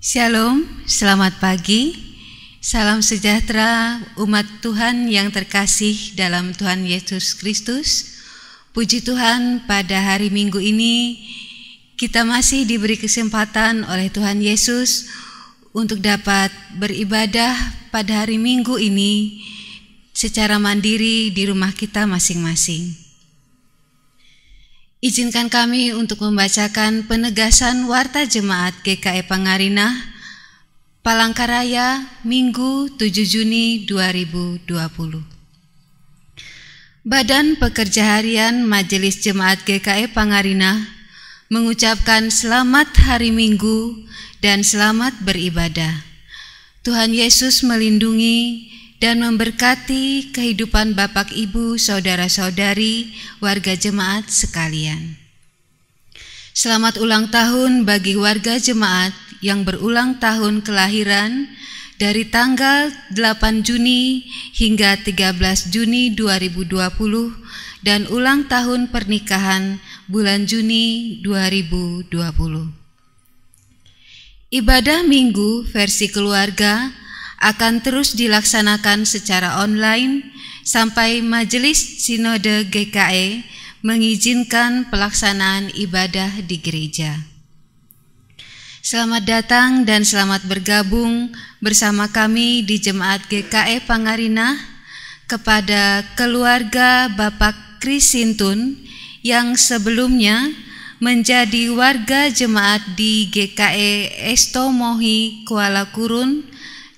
Shalom, selamat pagi, salam sejahtera umat Tuhan yang terkasih dalam Tuhan Yesus Kristus. Puji Tuhan, pada hari Minggu ini kita masih diberi kesempatan oleh Tuhan Yesus untuk dapat beribadah pada hari Minggu ini secara mandiri di rumah kita masing-masing. Izinkan kami untuk membacakan penegasan Warta Jemaat GKI Pangarinah, Palangkaraya, Minggu 7 Juni 2020. Badan Pekerja Harian Majelis Jemaat GKI Pangarinah mengucapkan selamat hari Minggu dan selamat beribadah. Tuhan Yesus melindungi dan memberkati kehidupan Bapak, Ibu, Saudara-saudari, warga jemaat sekalian. Selamat ulang tahun bagi warga jemaat yang berulang tahun kelahiran dari tanggal 8 Juni hingga 13 Juni 2020 dan ulang tahun pernikahan bulan Juni 2020. Ibadah Minggu versi keluarga akan terus dilaksanakan secara online sampai Majelis Sinode GKI mengizinkan pelaksanaan ibadah di gereja. Selamat datang dan selamat bergabung bersama kami di Jemaat GKI Pangarinah kepada keluarga Bapak Kris Sintun yang sebelumnya menjadi warga jemaat di GKI Estomohi, Kuala Kurun,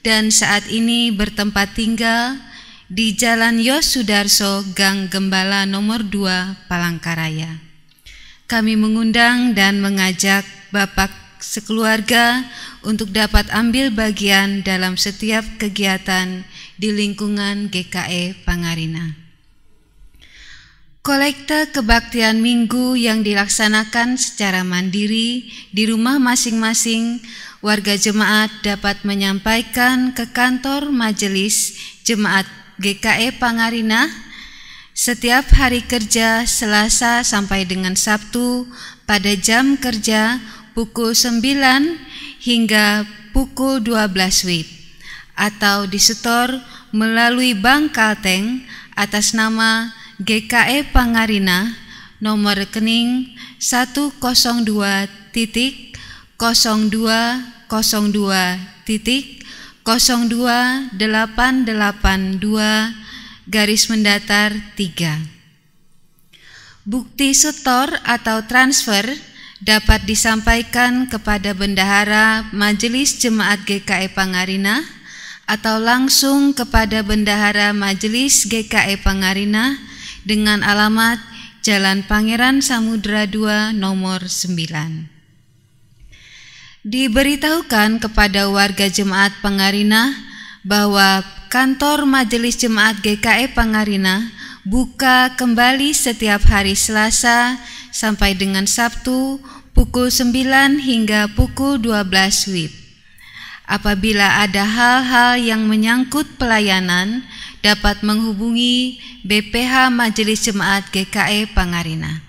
dan saat ini bertempat tinggal di Jalan Yos Sudarso, Gang Gembala nomor 2, Palangkaraya. Kami mengundang dan mengajak Bapak sekeluarga untuk dapat ambil bagian dalam setiap kegiatan di lingkungan GKI Pangarinah. Kolekte kebaktian Minggu yang dilaksanakan secara mandiri di rumah masing-masing, warga jemaat dapat menyampaikan ke kantor Majelis Jemaat GKI Pangarinah setiap hari kerja Selasa sampai dengan Sabtu pada jam kerja pukul 9 hingga pukul 12 WIB atau disetor melalui Bank Kalteng atas nama GKI Pangarinah nomor rekening 102.02882-3. Bukti setor atau transfer dapat disampaikan kepada Bendahara Majelis Jemaat GKI Pangarinah atau langsung kepada Bendahara Majelis GKI Pangarinah dengan alamat Jalan Pangeran Samudra 2 nomor 9. Diberitahukan kepada warga jemaat Pangarinah bahwa kantor Majelis Jemaat GKI Pangarinah buka kembali setiap hari Selasa sampai dengan Sabtu pukul 9 hingga pukul 12 WIB. Apabila ada hal-hal yang menyangkut pelayanan, dapat menghubungi BPH Majelis Jemaat GKI Pangarinah.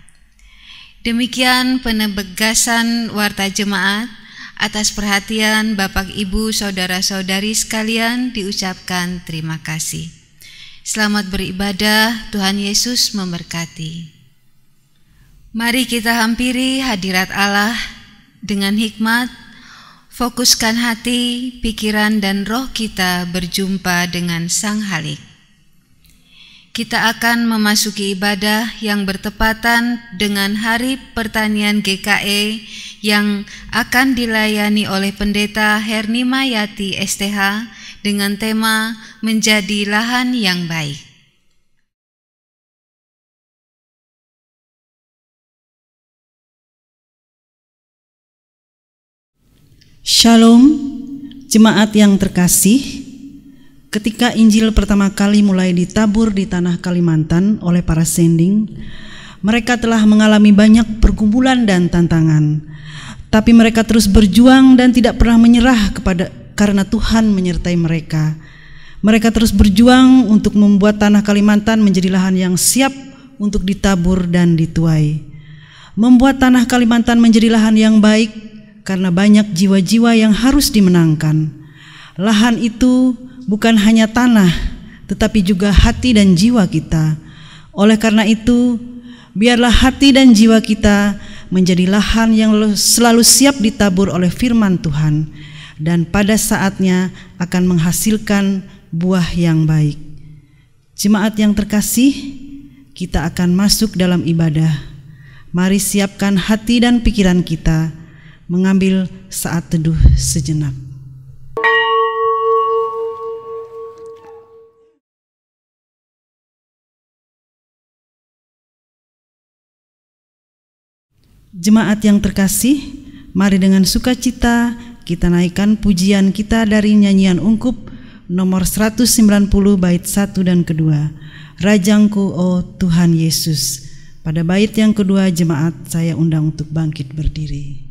Demikian penegasan Warta Jemaat. Atas perhatian Bapak, Ibu, Saudara-saudari sekalian diucapkan terima kasih. Selamat beribadah, Tuhan Yesus memberkati. Mari kita hampiri hadirat Allah dengan hikmat, fokuskan hati, pikiran, dan roh kita berjumpa dengan Sang Halik. Kita akan memasuki ibadah yang bertepatan dengan Hari Pertanian GKI yang akan dilayani oleh Pendeta Hernima Yati STH dengan tema Menjadi Lahan yang Baik. Shalom, jemaat yang terkasih. Ketika Injil pertama kali mulai ditabur di tanah Kalimantan oleh para sending, mereka telah mengalami banyak pergumulan dan tantangan. Tapi mereka terus berjuang dan tidak pernah menyerah karena Tuhan menyertai mereka. Mereka terus berjuang untuk membuat tanah Kalimantan menjadi lahan yang siap untuk ditabur dan dituai. Membuat tanah Kalimantan menjadi lahan yang baik karena banyak jiwa-jiwa yang harus dimenangkan. Lahan itu bukan hanya tanah, tetapi juga hati dan jiwa kita. Oleh karena itu, biarlah hati dan jiwa kita menjadi lahan yang selalu siap ditabur oleh firman Tuhan, dan pada saatnya akan menghasilkan buah yang baik. Jemaat yang terkasih, kita akan masuk dalam ibadah. Mari siapkan hati dan pikiran kita, mengambil saat teduh sejenak. Jemaat yang terkasih, mari dengan sukacita kita naikkan pujian kita dari nyanyian ungkup nomor 190 bait 1 dan kedua. Rajangku, oh Tuhan Yesus. Pada bait yang kedua, jemaat saya undang untuk bangkit berdiri.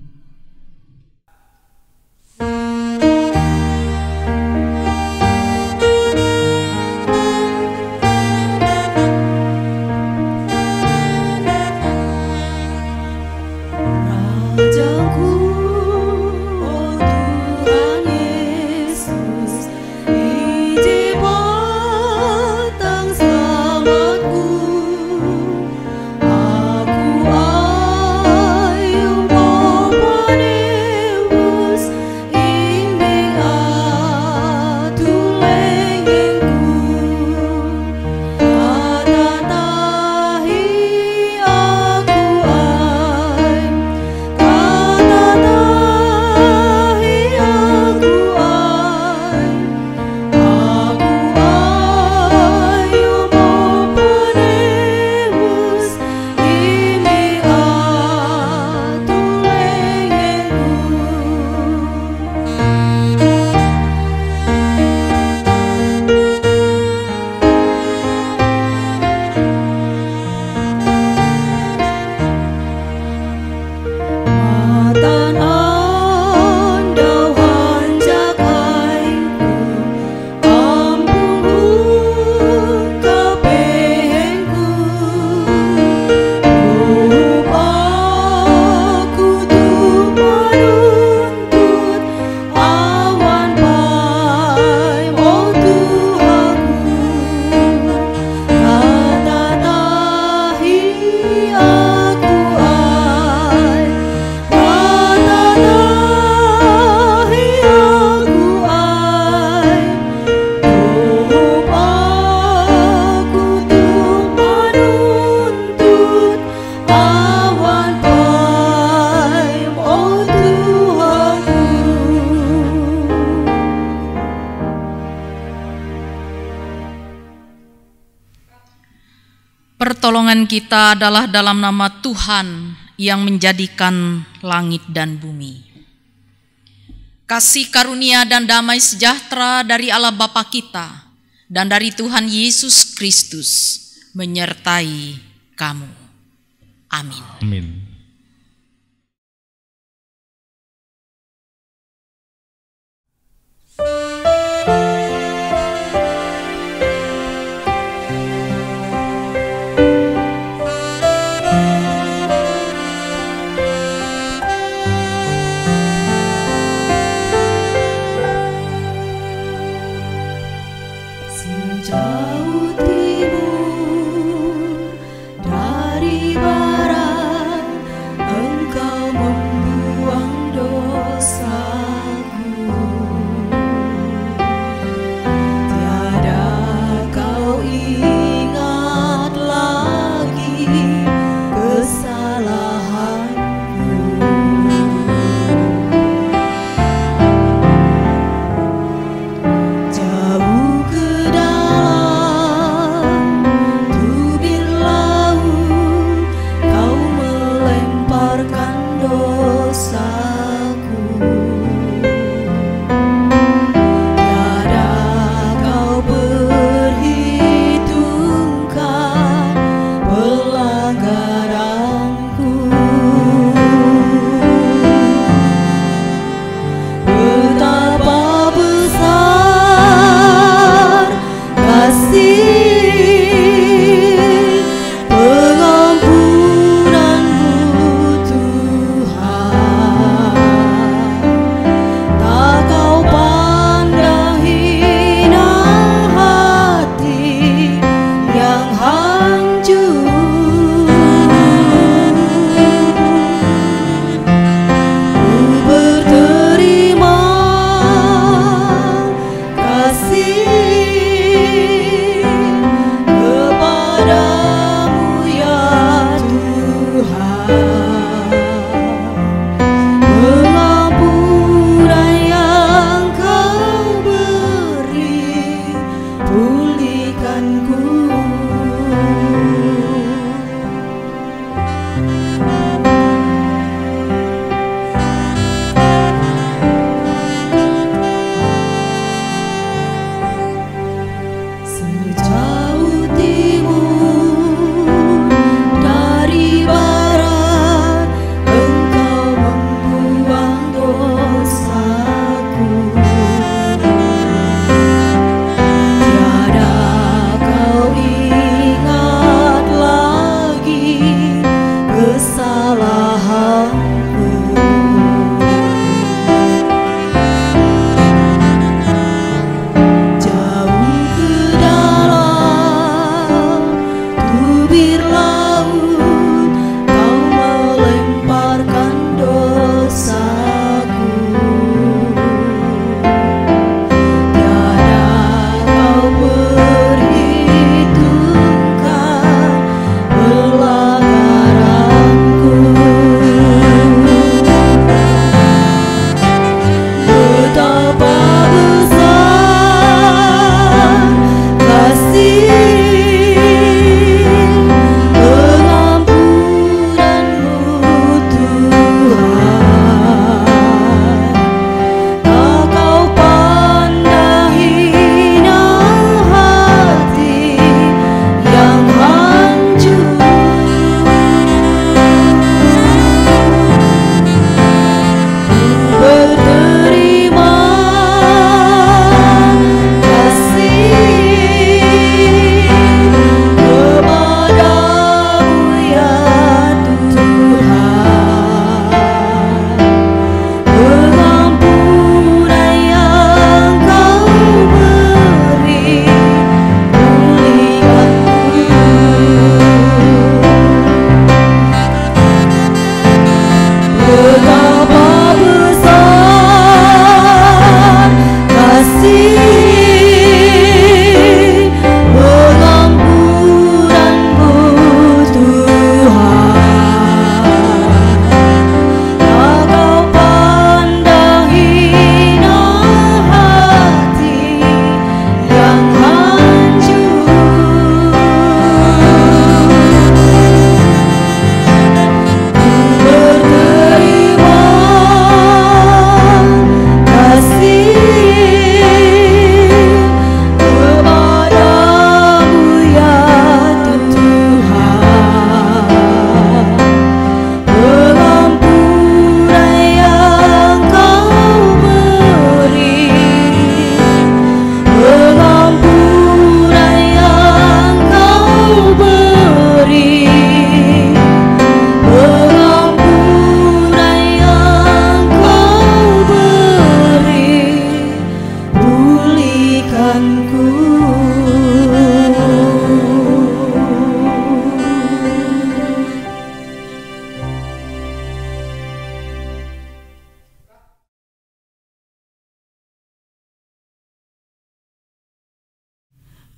Pertolongan kita adalah dalam nama Tuhan yang menjadikan langit dan bumi. Kasih karunia dan damai sejahtera dari Allah Bapa kita dan dari Tuhan Yesus Kristus menyertai kamu. Amin. Amin. Jauh timur dari barat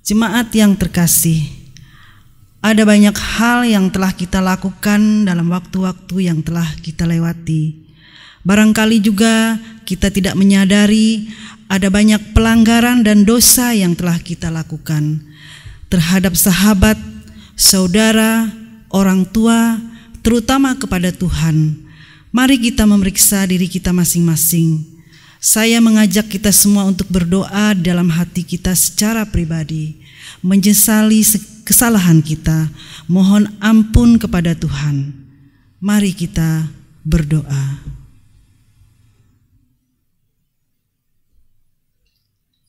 Jemaat yang terkasih, ada banyak hal yang telah kita lakukan dalam waktu-waktu yang telah kita lewati. Barangkali juga kita tidak menyadari ada banyak pelanggaran dan dosa yang telah kita lakukan terhadap sahabat, saudara, orang tua, terutama kepada Tuhan. Mari kita memeriksa diri kita masing-masing. Saya mengajak kita semua untuk berdoa dalam hati kita secara pribadi, menyesali kesalahan kita, mohon ampun kepada Tuhan. Mari kita berdoa.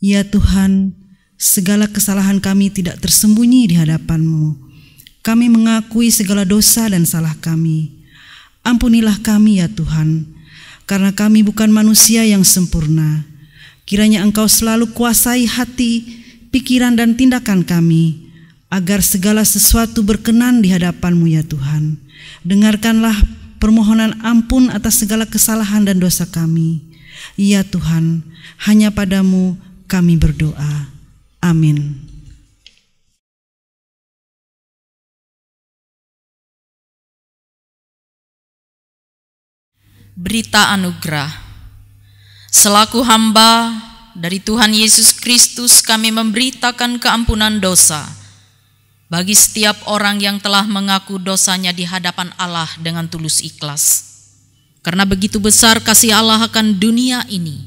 Ya Tuhan, segala kesalahan kami tidak tersembunyi di hadapan-Mu. Kami mengakui segala dosa dan salah kami. Ampunilah kami ya Tuhan, karena kami bukan manusia yang sempurna. Kiranya Engkau selalu kuasai hati, pikiran dan tindakan kami, agar segala sesuatu berkenan di hadapan-Mu ya Tuhan. Dengarkanlah permohonan ampun atas segala kesalahan dan dosa kami. Ya Tuhan, hanya padamu kami berdoa. Amin. Berita anugerah. Selaku hamba dari Tuhan Yesus Kristus, kami memberitakan keampunan dosa bagi setiap orang yang telah mengaku dosanya di hadapan Allah dengan tulus ikhlas. Karena begitu besar kasih Allah akan dunia ini,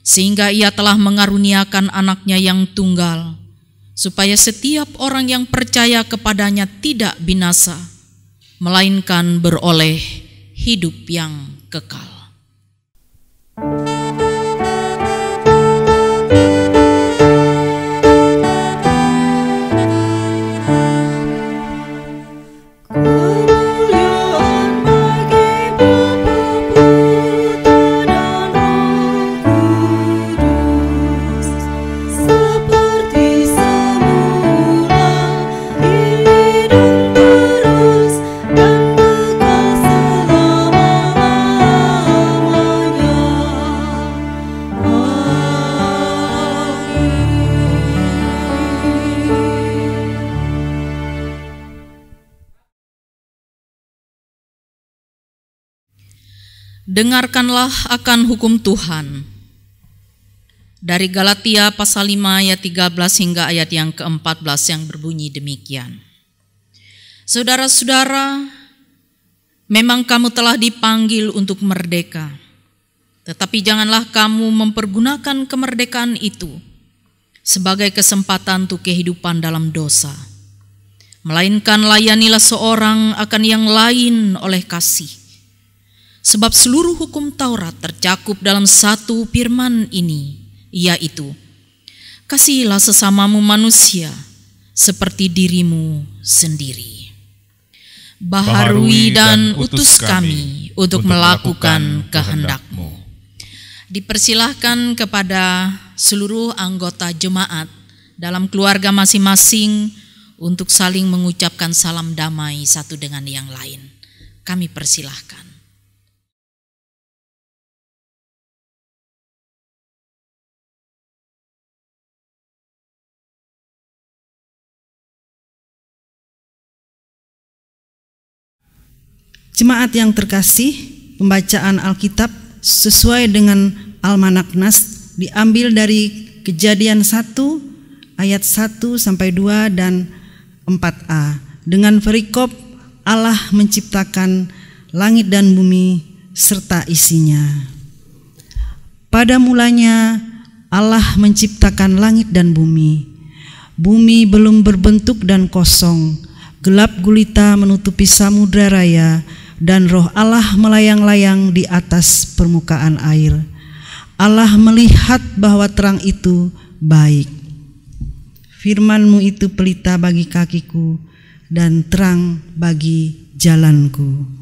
sehingga Ia telah mengaruniakan anaknya yang tunggal, supaya setiap orang yang percaya kepadanya tidak binasa, melainkan beroleh hidup yang kekal. Dengarkanlah akan hukum Tuhan. Dari Galatia pasal 5 ayat 13 hingga ayat yang ke-14 yang berbunyi demikian. Saudara-saudara, memang kamu telah dipanggil untuk merdeka. Tetapi janganlah kamu mempergunakan kemerdekaan itu sebagai kesempatan untuk kehidupan dalam dosa. Melainkan layanilah seorang akan yang lain oleh kasih. Sebab seluruh hukum Taurat tercakup dalam satu firman ini, yaitu, kasihilah sesamamu manusia seperti dirimu sendiri. Baharui dan utus kami untuk melakukan kehendak-Mu. Dipersilahkan kepada seluruh anggota jemaat dalam keluarga masing-masing untuk saling mengucapkan salam damai satu dengan yang lain. Kami persilahkan. Jemaat yang terkasih, pembacaan Alkitab sesuai dengan Almanak Nas diambil dari Kejadian 1 ayat 1 sampai 2 dan 4a. Dengan perikop Allah menciptakan langit dan bumi serta isinya. Pada mulanya Allah menciptakan langit dan bumi. Bumi belum berbentuk dan kosong, gelap gulita menutupi samudra raya, dan roh Allah melayang-layang di atas permukaan air. Allah melihat bahwa terang itu baik. Firman-Mu itu pelita bagi kakiku dan terang bagi jalanku.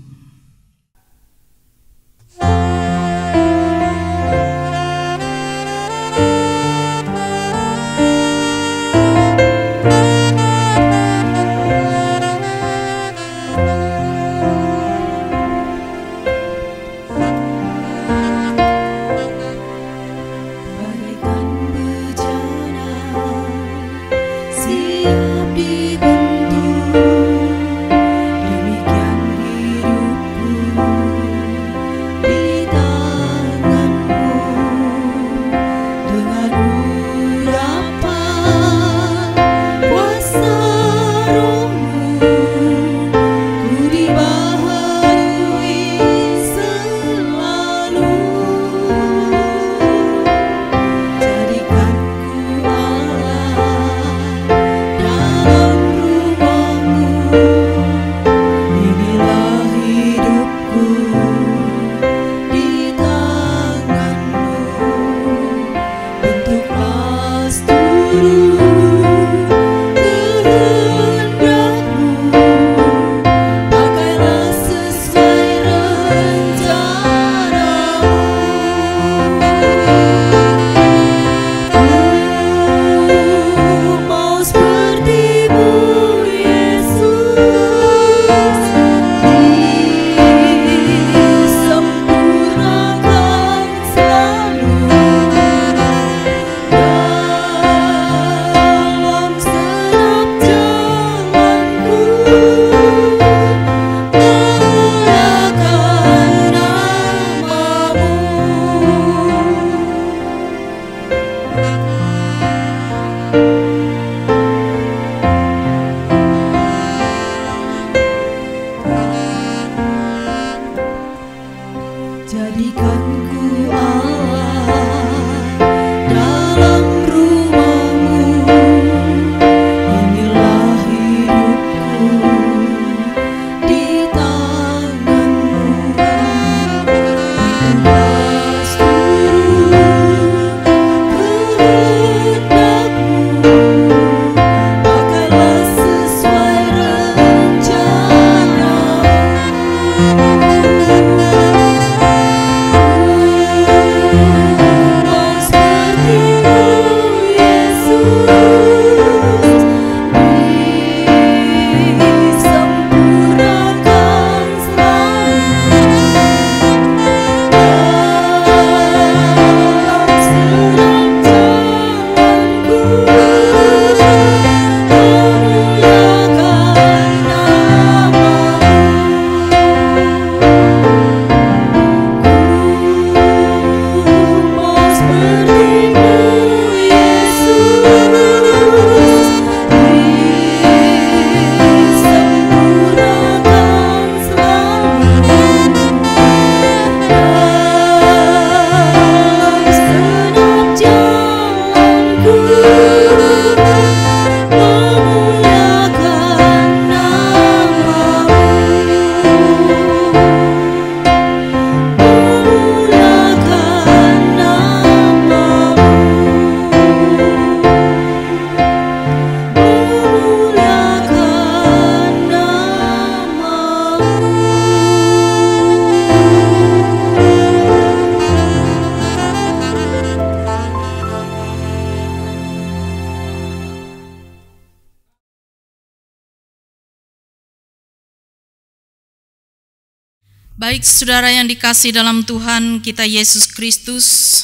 Baik saudara yang dikasih dalam Tuhan kita Yesus Kristus,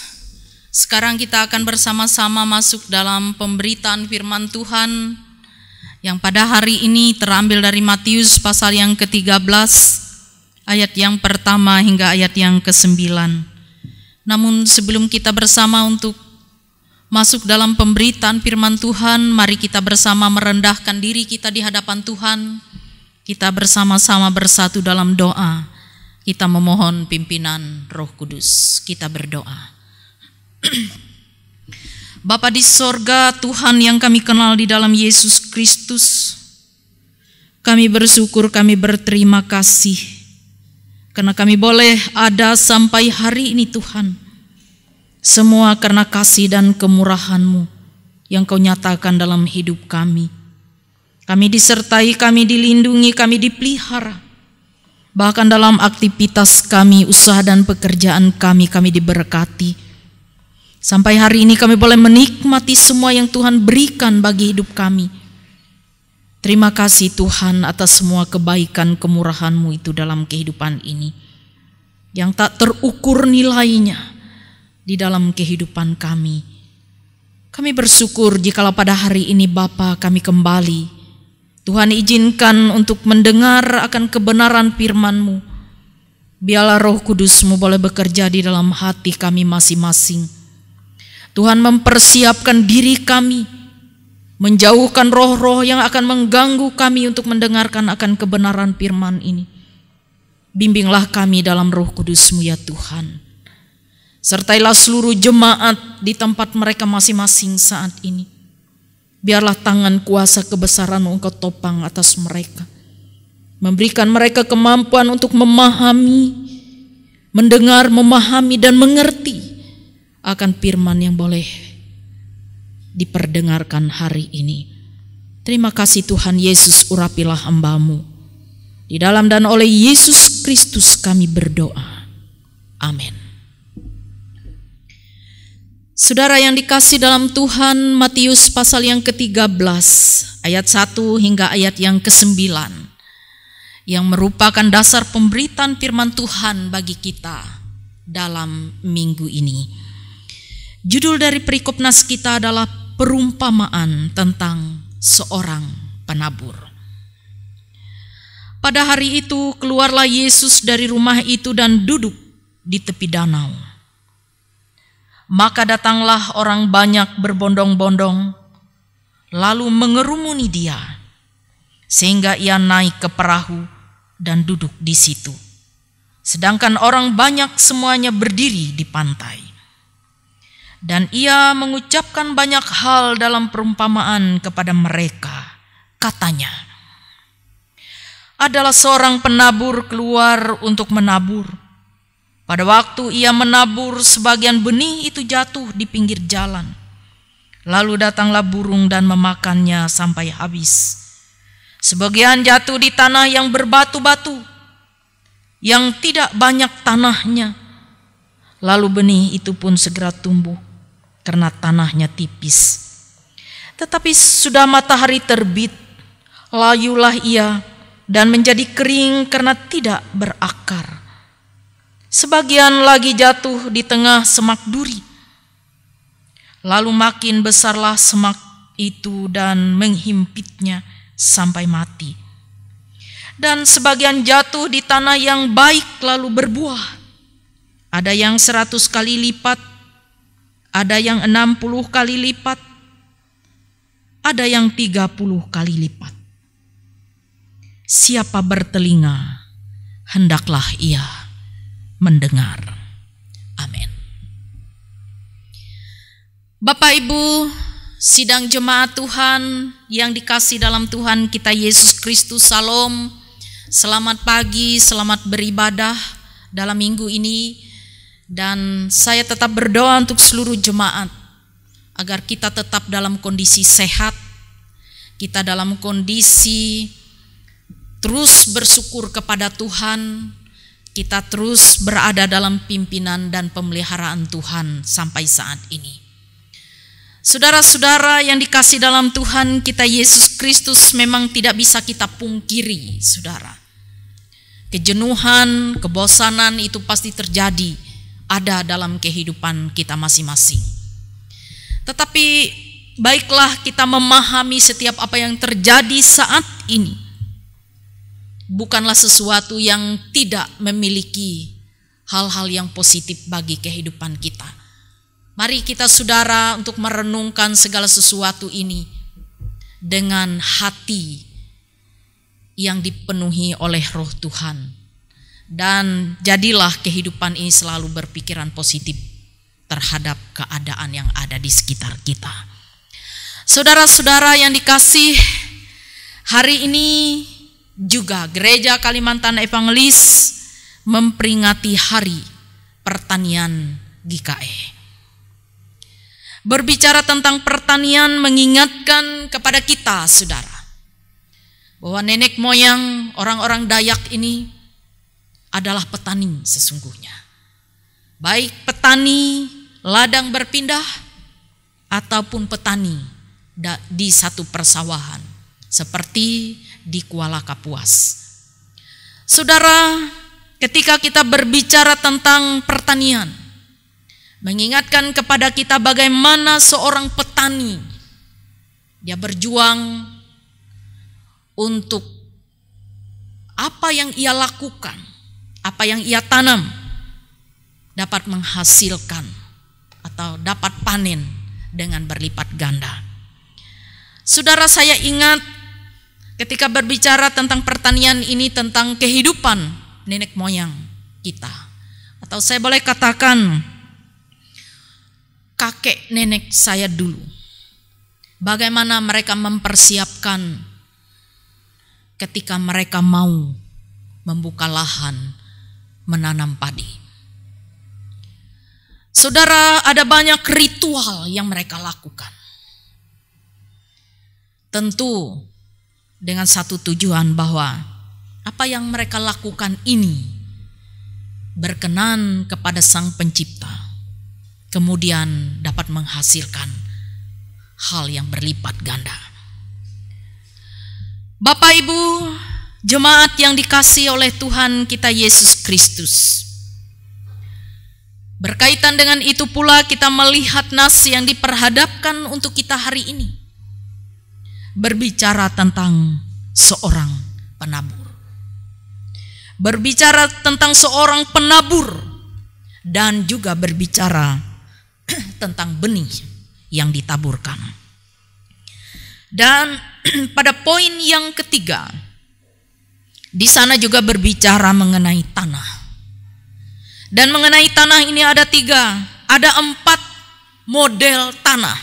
sekarang kita akan bersama-sama masuk dalam pemberitaan firman Tuhan yang pada hari ini terambil dari Matius pasal yang ke-13 ayat yang pertama hingga ayat yang ke-9. Namun sebelum kita bersama untuk masuk dalam pemberitaan firman Tuhan, mari kita bersama merendahkan diri kita di hadapan Tuhan. Kita bersama-sama bersatu dalam doa. Kita memohon pimpinan Roh Kudus. Kita berdoa. Bapa di sorga, Tuhan yang kami kenal di dalam Yesus Kristus, kami bersyukur, kami berterima kasih karena kami boleh ada sampai hari ini Tuhan. Semua karena kasih dan kemurahan-Mu yang Kau nyatakan dalam hidup kami. Kami disertai, kami dilindungi, kami dipelihara. Bahkan dalam aktivitas kami, usaha dan pekerjaan kami diberkati. Sampai hari ini kami boleh menikmati semua yang Tuhan berikan bagi hidup kami. Terima kasih Tuhan atas semua kebaikan kemurahan-Mu itu dalam kehidupan ini, yang tak terukur nilainya di dalam kehidupan kami. Kami bersyukur jikalau pada hari ini Bapa kami kembali, Tuhan izinkan untuk mendengar akan kebenaran firman-Mu. Biarlah Roh Kudus-Mu boleh bekerja di dalam hati kami masing-masing. Tuhan mempersiapkan diri kami, menjauhkan roh-roh yang akan mengganggu kami untuk mendengarkan akan kebenaran firman ini. Bimbinglah kami dalam Roh Kudus-Mu ya Tuhan. Sertailah seluruh jemaat di tempat mereka masing-masing saat ini. Biarlah tangan kuasa kebesaran-Mu Engkau topang atas mereka. Memberikan mereka kemampuan untuk memahami, mendengar, memahami dan mengerti akan firman yang boleh diperdengarkan hari ini. Terima kasih Tuhan Yesus, urapilah hamba-Mu. Di dalam dan oleh Yesus Kristus kami berdoa. Amin. Saudara yang dikasih dalam Tuhan, Matius pasal yang ke-13 ayat 1 hingga ayat yang ke-9 yang merupakan dasar pemberitaan firman Tuhan bagi kita dalam minggu ini. Judul dari perikop nas kita adalah perumpamaan tentang seorang penabur. Pada hari itu keluarlah Yesus dari rumah itu dan duduk di tepi danau. Maka datanglah orang banyak berbondong-bondong, lalu mengerumuni dia, sehingga ia naik ke perahu dan duduk di situ. Sedangkan orang banyak semuanya berdiri di pantai. Dan ia mengucapkan banyak hal dalam perumpamaan kepada mereka. Katanya, adalah seorang penabur keluar untuk menabur. Pada waktu ia menabur, sebagian benih itu jatuh di pinggir jalan. Lalu datanglah burung dan memakannya sampai habis. Sebagian jatuh di tanah yang berbatu-batu, yang tidak banyak tanahnya. Lalu benih itu pun segera tumbuh, karena tanahnya tipis. Tetapi sudah matahari terbit, layulah ia dan menjadi kering karena tidak berakar. Sebagian lagi jatuh di tengah semak duri. Lalu makin besarlah semak itu dan menghimpitnya sampai mati. Dan sebagian jatuh di tanah yang baik lalu berbuah. Ada yang 100 kali lipat, ada yang 60 kali lipat, ada yang 30 kali lipat. Siapa bertelinga, hendaklah ia mendengar. Amin. Bapak Ibu, sidang jemaat Tuhan yang dikasih dalam Tuhan kita Yesus Kristus, Salam. Selamat pagi, selamat beribadah dalam minggu ini. Dan saya tetap berdoa untuk seluruh jemaat agar kita tetap dalam kondisi sehat, kita dalam kondisi terus bersyukur kepada Tuhan, kita terus berada dalam pimpinan dan pemeliharaan Tuhan sampai saat ini. Saudara-saudara yang dikasih dalam Tuhan kita Yesus Kristus, memang tidak bisa kita pungkiri, saudara. kejenuhan, kebosanan itu pasti terjadi, ada dalam kehidupan kita masing-masing. Tetapi baiklah kita memahami setiap apa yang terjadi saat ini bukanlah sesuatu yang tidak memiliki hal-hal yang positif bagi kehidupan kita. Mari kita saudara untuk merenungkan segala sesuatu ini dengan hati yang dipenuhi oleh Roh Tuhan. Dan jadilah kehidupan ini selalu berpikiran positif terhadap keadaan yang ada di sekitar kita. Saudara-saudara yang dikasih, hari ini juga Gereja Kalimantan Evangelis memperingati Hari Pertanian GKE. Berbicara tentang pertanian mengingatkan kepada kita, saudara, bahwa nenek moyang orang-orang Dayak ini adalah petani sesungguhnya. Baik petani ladang berpindah ataupun petani di satu persawahan seperti di Kuala Kapuas. Saudara, ketika kita berbicara tentang pertanian, mengingatkan kepada kita bagaimana seorang petani dia berjuang untuk apa yang ia lakukan, apa yang ia tanam dapat menghasilkan atau dapat panen dengan berlipat ganda. Saudara, saya ingat ketika berbicara tentang pertanian ini tentang kehidupan nenek moyang kita, atau saya boleh katakan kakek nenek saya dulu, bagaimana mereka mempersiapkan ketika mereka mau membuka lahan menanam padi. Saudara, ada banyak ritual yang mereka lakukan. Tentu dengan satu tujuan bahwa apa yang mereka lakukan ini berkenan kepada Sang Pencipta, kemudian dapat menghasilkan hal yang berlipat ganda. Bapak Ibu, jemaat yang dikasihi oleh Tuhan kita Yesus Kristus, berkaitan dengan itu pula kita melihat nas yang diperhadapkan untuk kita hari ini, berbicara tentang seorang penabur. Berbicara tentang seorang penabur dan juga berbicara tentang benih yang ditaburkan. Dan pada poin yang ketiga, di sana juga berbicara mengenai tanah. Dan mengenai tanah ini ada 4 model tanah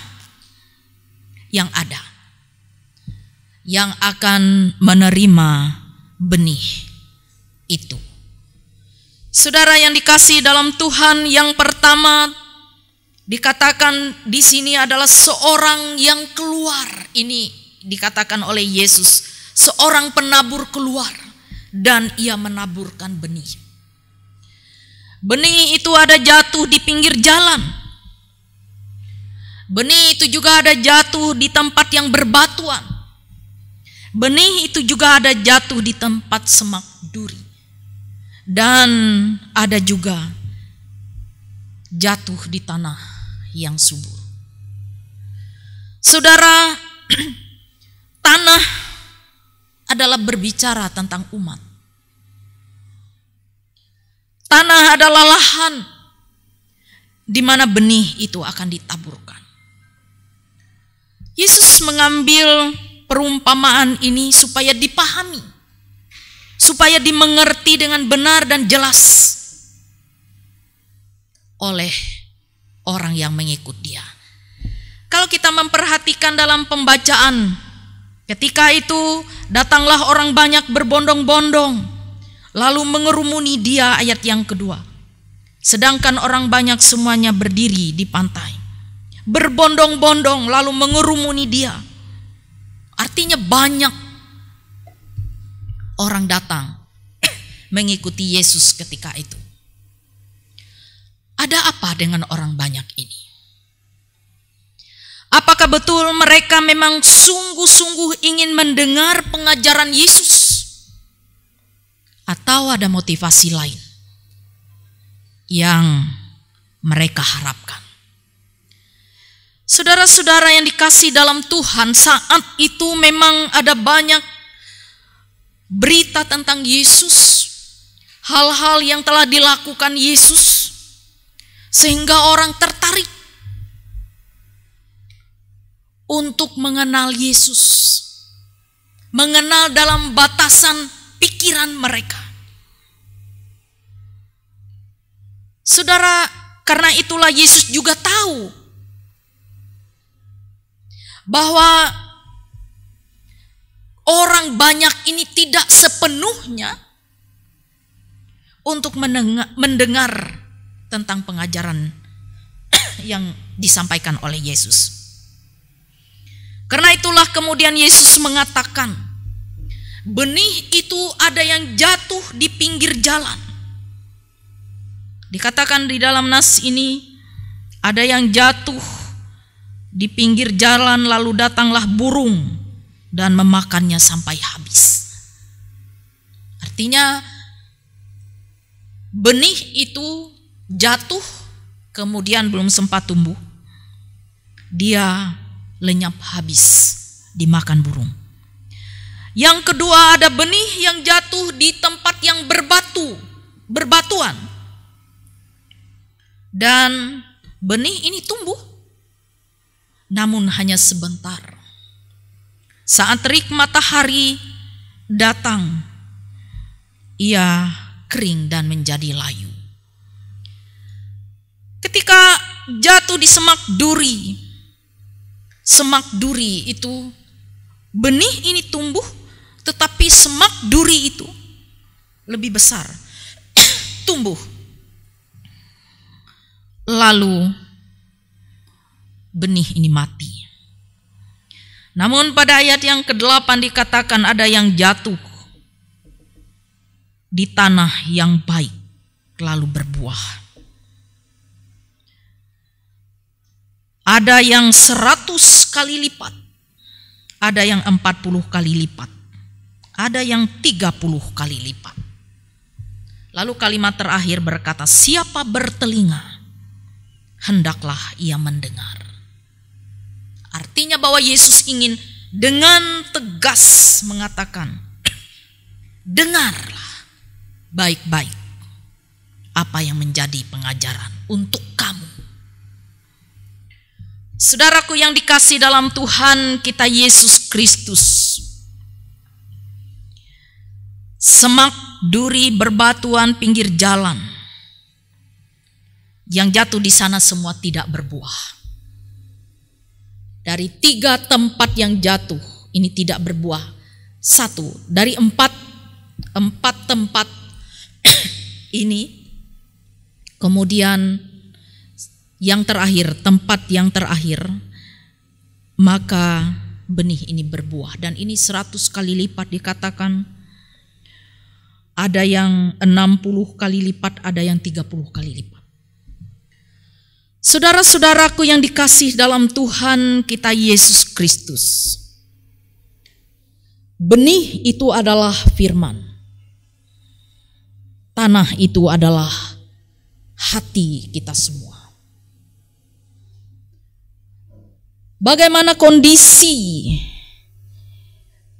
yang ada, yang akan menerima benih itu. Saudara yang dikasihi dalam Tuhan, yang pertama dikatakan di sini adalah seorang yang keluar. Ini dikatakan oleh Yesus, seorang penabur keluar dan ia menaburkan benih. Benih itu ada jatuh di pinggir jalan. Benih itu juga ada jatuh di tempat yang berbatuan. Benih itu juga ada jatuh di tempat semak duri. Dan ada juga jatuh di tanah yang subur. Saudara, tanah adalah berbicara tentang umat. Tanah adalah lahan di mana benih itu akan ditaburkan. Yesus mengambil perumpamaan ini supaya dipahami, supaya dimengerti dengan benar dan jelas oleh orang yang mengikut dia. Kalau kita memperhatikan dalam pembacaan, ketika itu datanglah orang banyak berbondong-bondong, lalu mengerumuni dia, ayat yang kedua. Sedangkan orang banyak semuanya berdiri di pantai, berbondong-bondong lalu mengerumuni dia. Artinya banyak orang datang mengikuti Yesus ketika itu. Ada apa dengan orang banyak ini? Apakah betul mereka memang sungguh-sungguh ingin mendengar pengajaran Yesus? atau ada motivasi lain yang mereka harapkan. Saudara-saudara yang dikasihi dalam Tuhan, saat itu memang ada banyak berita tentang Yesus, hal-hal yang telah dilakukan Yesus, sehingga orang tertarik untuk mengenal Yesus, mengenal dalam batasan pikiran mereka. Saudara, karena itulah Yesus juga tahu bahwa orang banyak ini tidak sepenuhnya untuk mendengar tentang pengajaran yang disampaikan oleh Yesus. Karena itulah kemudian Yesus mengatakan, benih itu ada yang jatuh di pinggir jalan. Dikatakan di dalam nas ini, ada yang jatuh di pinggir jalan, lalu datanglah burung dan memakannya sampai habis. Artinya benih itu jatuh, kemudian belum sempat tumbuh, dia lenyap habis dimakan burung. Yang kedua, ada benih yang jatuh di tempat yang berbatuan. Dan benih ini tumbuh, namun hanya sebentar. Saat terik matahari datang, ia kering dan menjadi layu. Ketika jatuh di semak duri itu, benih ini tumbuh, tetapi semak duri itu lebih besar, tumbuh. Lalu benih ini mati. Namun pada ayat yang ke-8 dikatakan ada yang jatuh di tanah yang baik, lalu berbuah. Ada yang 100 kali lipat, ada yang 40 kali lipat, ada yang 30 kali lipat. Lalu kalimat terakhir berkata, siapa bertelinga, hendaklah ia mendengar. Artinya bahwa Yesus ingin dengan tegas mengatakan, dengarlah baik-baik apa yang menjadi pengajaran untuk kamu. Saudaraku yang dikasihi dalam Tuhan kita Yesus Kristus, semak duri berbatuan pinggir jalan, yang jatuh di sana semua tidak berbuah. Dari 3 tempat yang jatuh ini tidak berbuah. 1 dari 4 tempat ini. Kemudian yang terakhir, tempat yang terakhir, maka benih ini berbuah. Dan ini 100 kali lipat dikatakan. Ada yang 60 kali lipat, ada yang 30 kali lipat. Saudara-saudaraku yang dikasihi dalam Tuhan kita Yesus Kristus, benih itu adalah firman. Tanah itu adalah hati kita semua. Bagaimana kondisi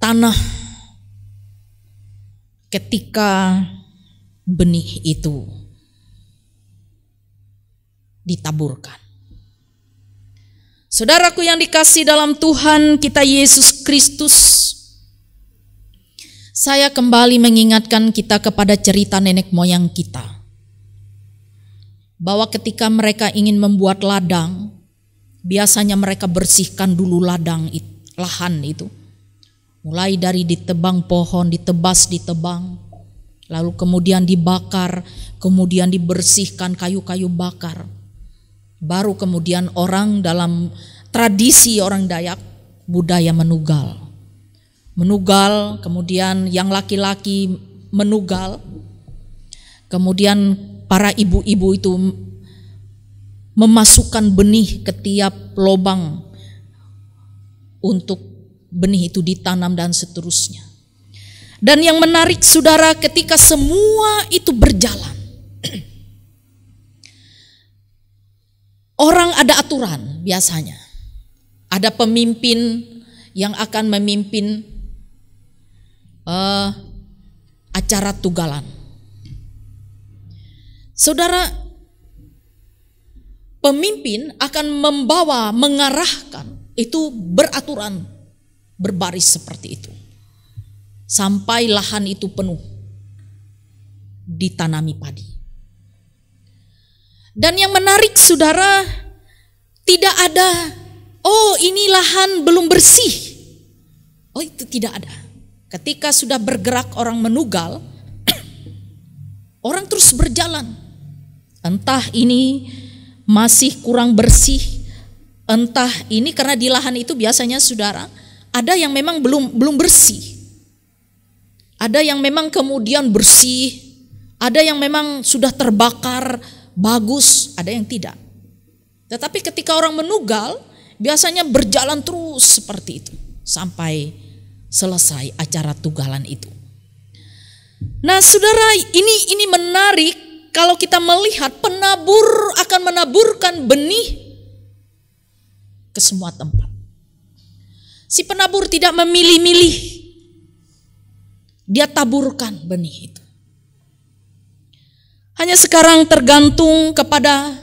tanah ketika benih itu ditaburkan? Saudaraku yang dikasihi dalam Tuhan kita Yesus Kristus, saya kembali mengingatkan kita kepada cerita nenek moyang kita, bahwa ketika mereka ingin membuat ladang, biasanya mereka bersihkan dulu lahan itu, mulai dari ditebang pohon, ditebang, lalu kemudian dibakar, kemudian dibersihkan kayu-kayu bakar. Baru kemudian orang dalam tradisi orang Dayak, budaya menugal, kemudian yang laki-laki menugal, kemudian para ibu-ibu itu memasukkan benih ke tiap lubang untuk benih itu ditanam dan seterusnya. Dan yang menarik saudara, ketika semua itu berjalan, orang ada aturan biasanya. Ada pemimpin yang akan memimpin acara tugalan. Saudara, pemimpin akan membawa, mengarahkan, itu beraturan, berbaris seperti itu. Sampai lahan itu penuh, ditanami padi. Dan yang menarik saudara, tidak ada, oh ini lahan belum bersih. Oh itu tidak ada. Ketika sudah bergerak orang menugal, orang terus berjalan. Entah ini masih kurang bersih, entah ini karena di lahan itu biasanya saudara, ada yang memang belum bersih. Ada yang memang kemudian bersih, ada yang memang sudah terbakar, bagus, ada yang tidak. Tetapi ketika orang menugal, biasanya berjalan terus seperti itu sampai selesai acara tugalan itu. Nah, saudara, ini menarik kalau kita melihat penabur akan menaburkan benih ke semua tempat. Si penabur tidak memilih-milih. Dia taburkan benih itu. Hanya sekarang tergantung kepada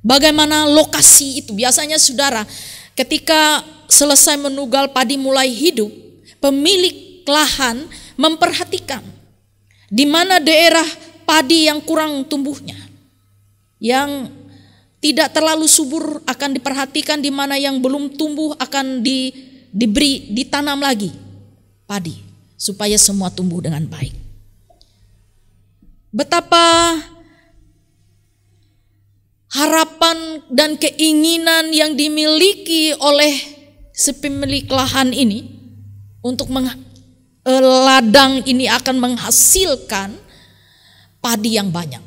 bagaimana lokasi itu. Biasanya saudara, ketika selesai menugal padi mulai hidup, pemilik lahan memperhatikan di mana daerah padi yang kurang tumbuhnya, yang tidak terlalu subur akan diperhatikan, di mana yang belum tumbuh akan ditanam lagi padi supaya semua tumbuh dengan baik. Betapa harapan dan keinginan yang dimiliki oleh si pemilik lahan ini untuk ladang ini akan menghasilkan padi yang banyak.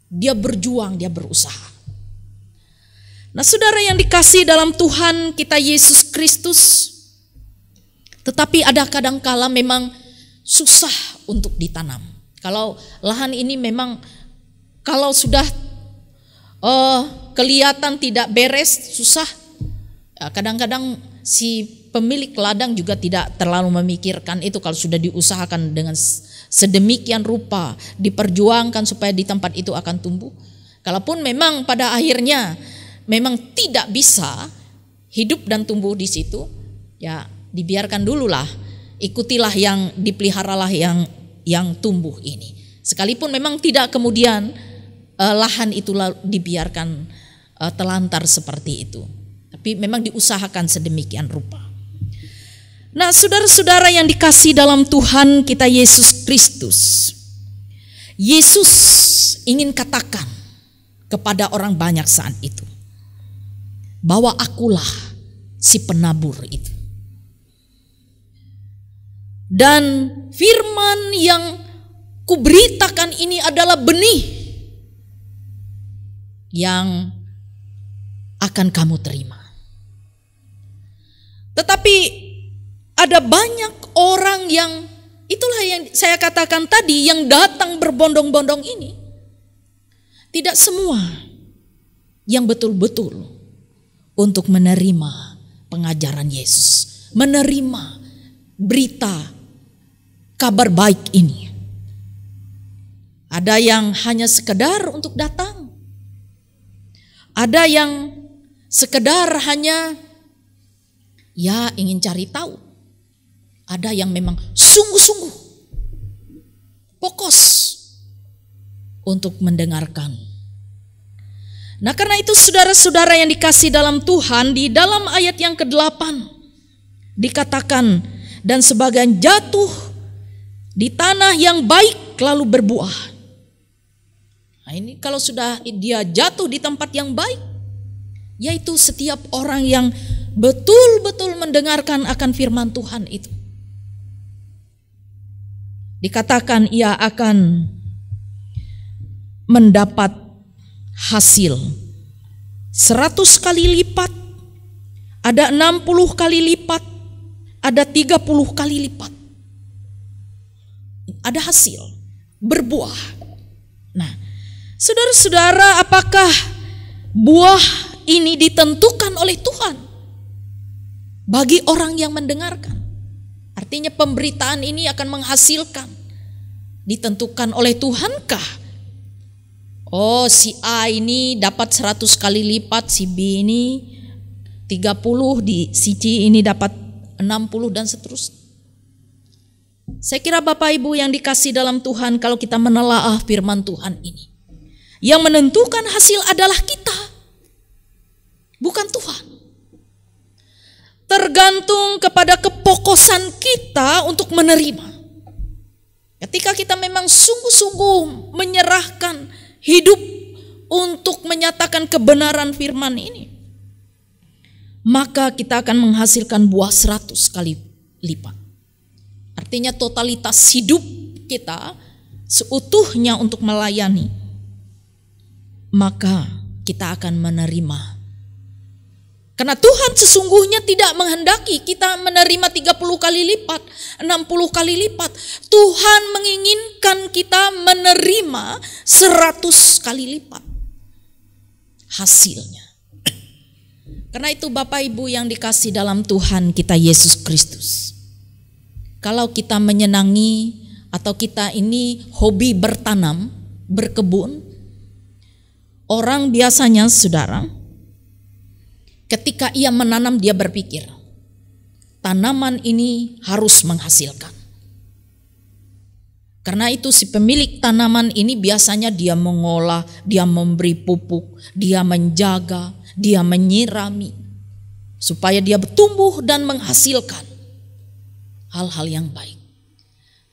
Dia berjuang, dia berusaha. Nah, saudara yang dikasihi dalam Tuhan kita Yesus Kristus, tetapi ada kadangkala memang susah untuk ditanam. Kalau lahan ini memang kalau sudah kelihatan tidak beres, susah. Kadang-kadang si pemilik ladang juga tidak terlalu memikirkan itu. Kalau sudah diusahakan dengan sedemikian rupa, diperjuangkan supaya di tempat itu akan tumbuh. Kalaupun memang pada akhirnya memang tidak bisa hidup dan tumbuh di situ, ya dibiarkan dululah, ikutilah yang dipeliharalah yang tumbuh ini. Sekalipun memang tidak kemudian lahan itu dibiarkan telantar seperti itu, tapi memang diusahakan sedemikian rupa. Nah, saudara-saudara yang dikasihi dalam Tuhan kita Yesus Kristus, Yesus ingin katakan kepada orang banyak saat itu bahwa akulah si penabur itu. Dan firman yang kuberitakan ini adalah benih yang akan kamu terima. Tetapi ada banyak orang yang, itulah yang saya katakan tadi, yang datang berbondong-bondong ini. Tidak semua yang betul-betul untuk menerima pengajaran Yesus, menerima berita kabar baik ini. Ada yang hanya sekedar untuk datang. Ada yang sekedar hanya ya ingin cari tahu. Ada yang memang sungguh-sungguh fokus untuk mendengarkan. Nah, karena itu saudara-saudara yang dikasihi dalam Tuhan, di dalam ayat yang ke-8 dikatakan, dan sebagian jatuh di tanah yang baik lalu berbuah. Nah, ini kalau sudah dia jatuh di tempat yang baik, yaitu setiap orang yang betul-betul mendengarkan akan firman Tuhan itu. Dikatakan ia akan mendapat hasil 100 kali lipat, ada 60 kali lipat, ada 30 kali lipat. ada hasil, berbuah. Nah, saudara-saudara, apakah buah ini ditentukan oleh Tuhan bagi orang yang mendengarkan? Artinya pemberitaan ini akan menghasilkan, ditentukan oleh Tuhankah? Oh, si A ini dapat 100 kali lipat, si B ini 30, si C ini dapat 60 dan seterusnya. Saya kira Bapak Ibu yang dikasih dalam Tuhan, kalau kita menelaah firman Tuhan ini, yang menentukan hasil adalah kita, bukan Tuhan. Tergantung kepada kepokosan kita untuk menerima. Ketika kita memang sungguh-sungguh menyerahkan hidup untuk menyatakan kebenaran firman ini, maka kita akan menghasilkan buah 100 kali lipat. Artinya totalitas hidup kita seutuhnya untuk melayani, maka kita akan menerima. Karena Tuhan sesungguhnya tidak menghendaki kita menerima 30 kali lipat, 60 kali lipat. Tuhan menginginkan kita menerima 100 kali lipat hasilnya. Karena itu Bapak Ibu yang dikasih dalam Tuhan kita Yesus Kristus, kalau kita menyenangi atau kita ini hobi bertanam, berkebun, orang biasanya saudara, ketika ia menanam dia berpikir, tanaman ini harus menghasilkan. Karena itu si pemilik tanaman ini biasanya dia mengolah, dia memberi pupuk, dia menjaga, dia menyirami, supaya dia bertumbuh dan menghasilkan hal-hal yang baik.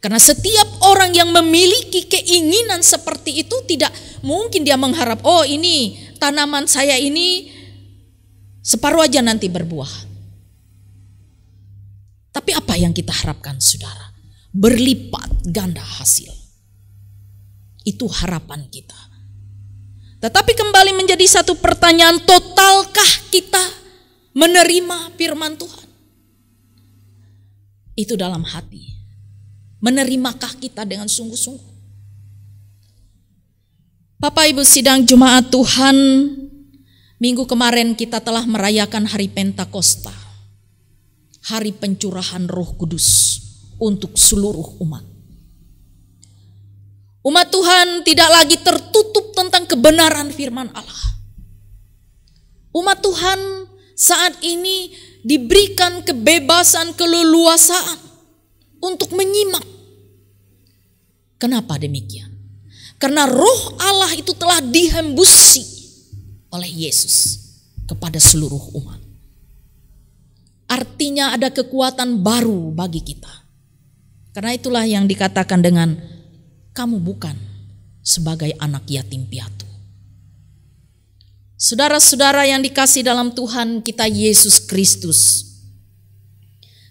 Karena setiap orang yang memiliki keinginan seperti itu tidak mungkin dia mengharap, oh ini tanaman saya ini separuh aja nanti berbuah. Tapi apa yang kita harapkan saudara? Berlipat ganda hasil. Itu harapan kita. Tetapi kembali menjadi satu pertanyaan, totalkah kita menerima firman Tuhan? Itu dalam hati. Menerimakah kita dengan sungguh-sungguh? Bapak Ibu sidang jemaat Tuhan, minggu kemarin kita telah merayakan hari Pentakosta, hari pencurahan Roh Kudus untuk seluruh umat. Umat Tuhan tidak lagi tertutup tentang kebenaran firman Allah. Umat Tuhan saat ini diberikan kebebasan, keleluasaan untuk menyimak. Kenapa demikian? Karena Roh Allah itu telah dihembusi oleh Yesus kepada seluruh umat. Artinya ada kekuatan baru bagi kita. Karena itulah yang dikatakan dengan kamu bukan sebagai anak yatim piatu. Saudara-saudara yang dikasih dalam Tuhan kita Yesus Kristus.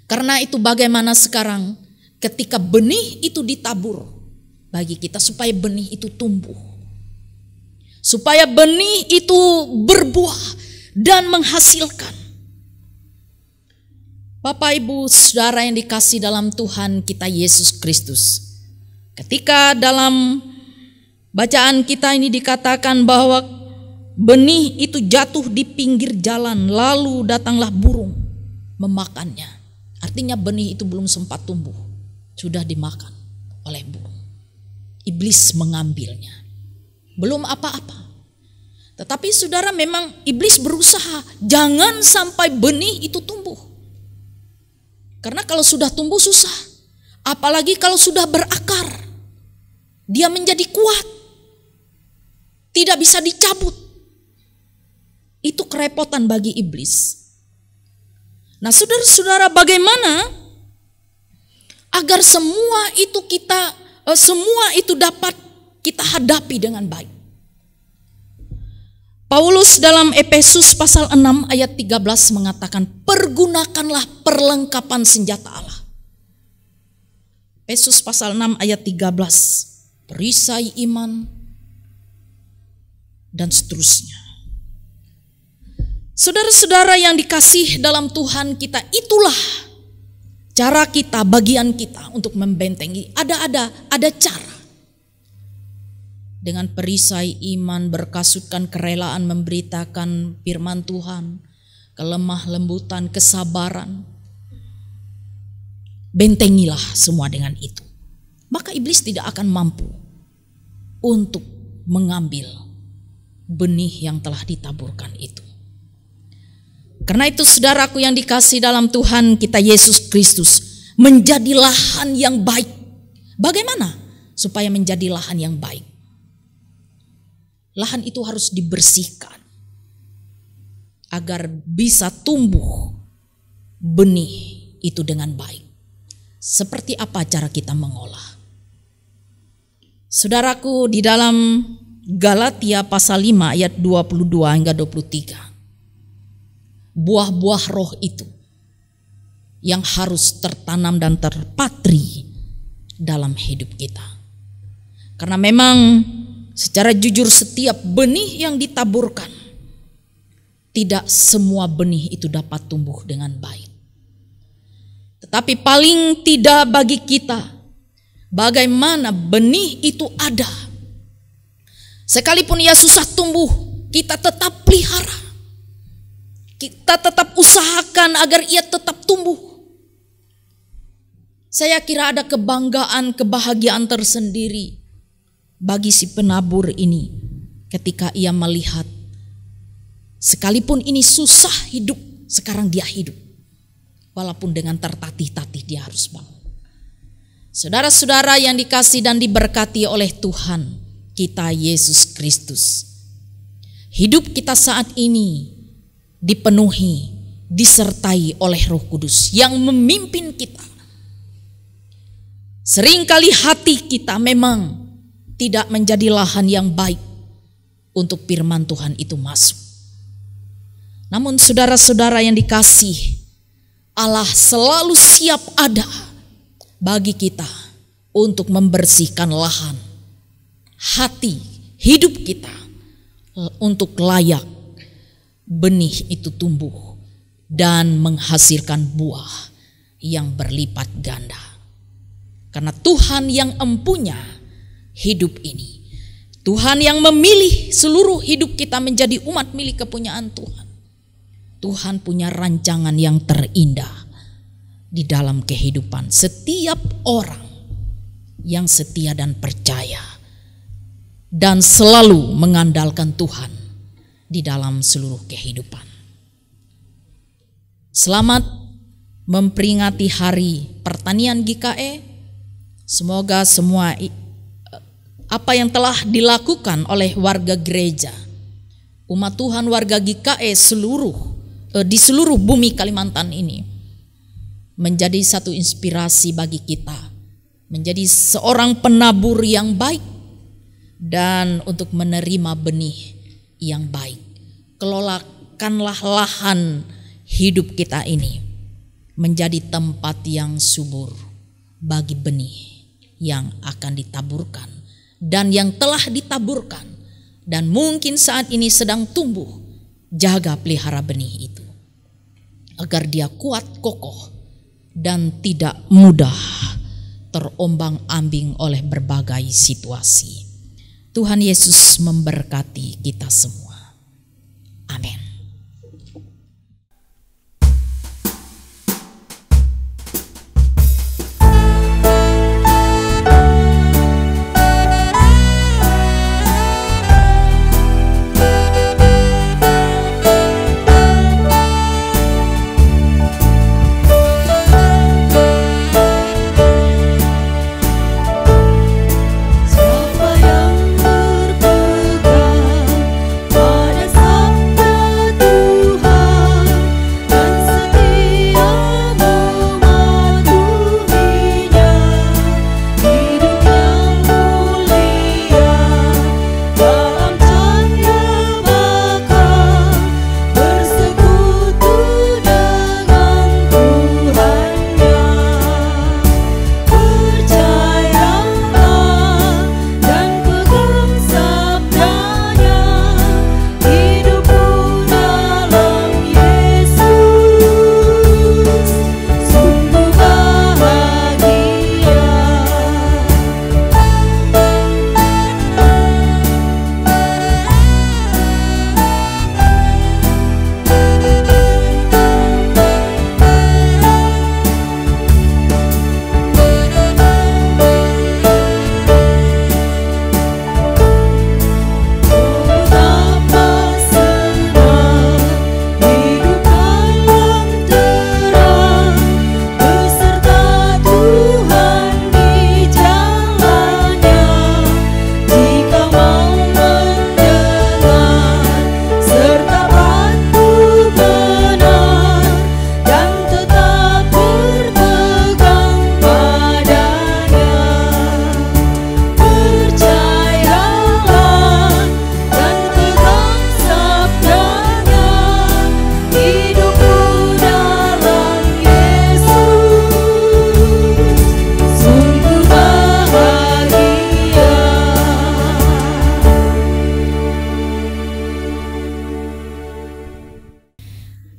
Karena itu bagaimana sekarang ketika benih itu ditabur bagi kita supaya benih itu tumbuh. Supaya benih itu berbuah dan menghasilkan. Bapak Ibu saudara yang dikasih dalam Tuhan kita Yesus Kristus. Ketika dalam bacaan kita ini dikatakan bahwa benih itu jatuh di pinggir jalan, lalu datanglah burung memakannya. Artinya benih itu belum sempat tumbuh, sudah dimakan oleh burung. Iblis mengambilnya. Belum apa-apa. Tetapi saudara, memang iblis berusaha jangan sampai benih itu tumbuh. Karena kalau sudah tumbuh susah. Apalagi kalau sudah berakar. Dia menjadi kuat. Tidak bisa dicabut. Itu kerepotan bagi iblis. Nah saudara-saudara, bagaimana agar semua itu dapat kita hadapi dengan baik? Paulus dalam Efesus pasal 6 ayat 13 mengatakan, pergunakanlah perlengkapan senjata Allah. Efesus pasal 6 ayat 13, perisai iman dan seterusnya. Saudara-saudara yang dikasih dalam Tuhan kita, itulah cara kita, bagian kita untuk membentengi. Ada cara. Dengan perisai iman, berkasutkan kerelaan memberitakan firman Tuhan, kelemah lembutan, kesabaran. Bentengilah semua dengan itu. Maka iblis tidak akan mampu untuk mengambil benih yang telah ditaburkan itu. Karena itu saudaraku yang dikasihi dalam Tuhan kita Yesus Kristus, menjadi lahan yang baik. Bagaimana supaya menjadi lahan yang baik? Lahan itu harus dibersihkan agar bisa tumbuh benih itu dengan baik. Seperti apa cara kita mengolah? Saudaraku, di dalam Galatia pasal 5 ayat 22 hingga 23. Buah-buah roh itu yang harus tertanam dan terpatri dalam hidup kita. Karena memang secara jujur setiap benih yang ditaburkan, tidak semua benih itu dapat tumbuh dengan baik. Tetapi paling tidak bagi kita, bagaimana benih itu ada. Sekalipun ia susah tumbuh, kita tetap pelihara. Kita tetap usahakan agar ia tetap tumbuh. Saya kira ada kebanggaan, kebahagiaan tersendiri bagi si penabur ini ketika ia melihat sekalipun ini susah hidup, sekarang dia hidup. Walaupun dengan tertatih-tatih dia harus bangun. Saudara-saudara yang dikasihi dan diberkati oleh Tuhan kita Yesus Kristus, hidup kita saat ini dipenuhi, disertai oleh Roh Kudus yang memimpin kita. Seringkali hati kita memang tidak menjadi lahan yang baik untuk firman Tuhan itu masuk. Namun saudara-saudara yang dikasihi, Allah selalu siap ada bagi kita untuk membersihkan lahan hati, hidup kita untuk layak benih itu tumbuh dan menghasilkan buah yang berlipat ganda. Karena Tuhan yang empunya hidup ini, Tuhan yang memilih seluruh hidup kita menjadi umat milik kepunyaan Tuhan. Tuhan punya rancangan yang terindah di dalam kehidupan setiap orang yang setia dan percaya dan selalu mengandalkan Tuhan di dalam seluruh kehidupan. Selamat memperingati hari pertanian GKE. Semoga semua apa yang telah dilakukan oleh warga gereja, umat Tuhan, warga GKE di seluruh bumi Kalimantan ini menjadi satu inspirasi bagi kita, menjadi seorang penabur yang baik dan untuk menerima benih yang baik. Kelolakanlah lahan hidup kita ini menjadi tempat yang subur bagi benih yang akan ditaburkan dan yang telah ditaburkan dan mungkin saat ini sedang tumbuh. Jaga pelihara benih itu agar dia kuat, kokoh dan tidak mudah terombang-ambing oleh berbagai situasi. Tuhan Yesus memberkati kita semua. Amin. Siapa yang berpegang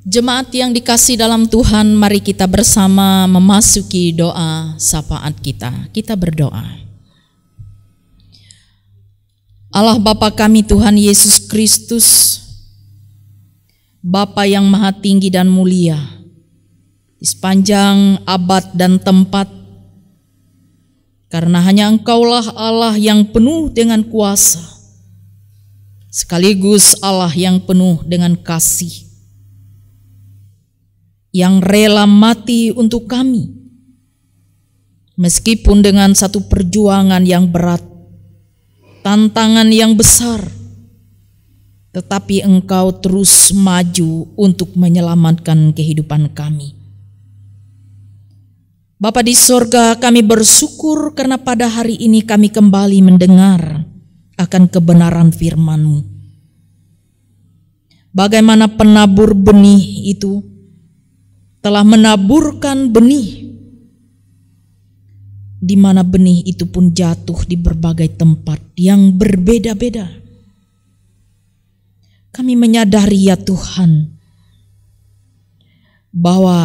Jemaat yang dikasihi dalam Tuhan, mari kita bersama memasuki doa syafaat kita. Kita berdoa. Allah Bapa kami Tuhan Yesus Kristus, Bapa yang maha tinggi dan mulia, di sepanjang abad dan tempat, karena hanya Engkaulah Allah yang penuh dengan kuasa, sekaligus Allah yang penuh dengan kasih, yang rela mati untuk kami, meskipun dengan satu perjuangan yang berat, tantangan yang besar, tetapi Engkau terus maju untuk menyelamatkan kehidupan kami. Bapa di sorga, kami bersyukur karena pada hari ini kami kembali mendengar akan kebenaran firman-Mu. Bagaimana penabur benih itu telah menaburkan benih, di mana benih itu pun jatuh di berbagai tempat yang berbeda-beda. Kami menyadari ya Tuhan, bahwa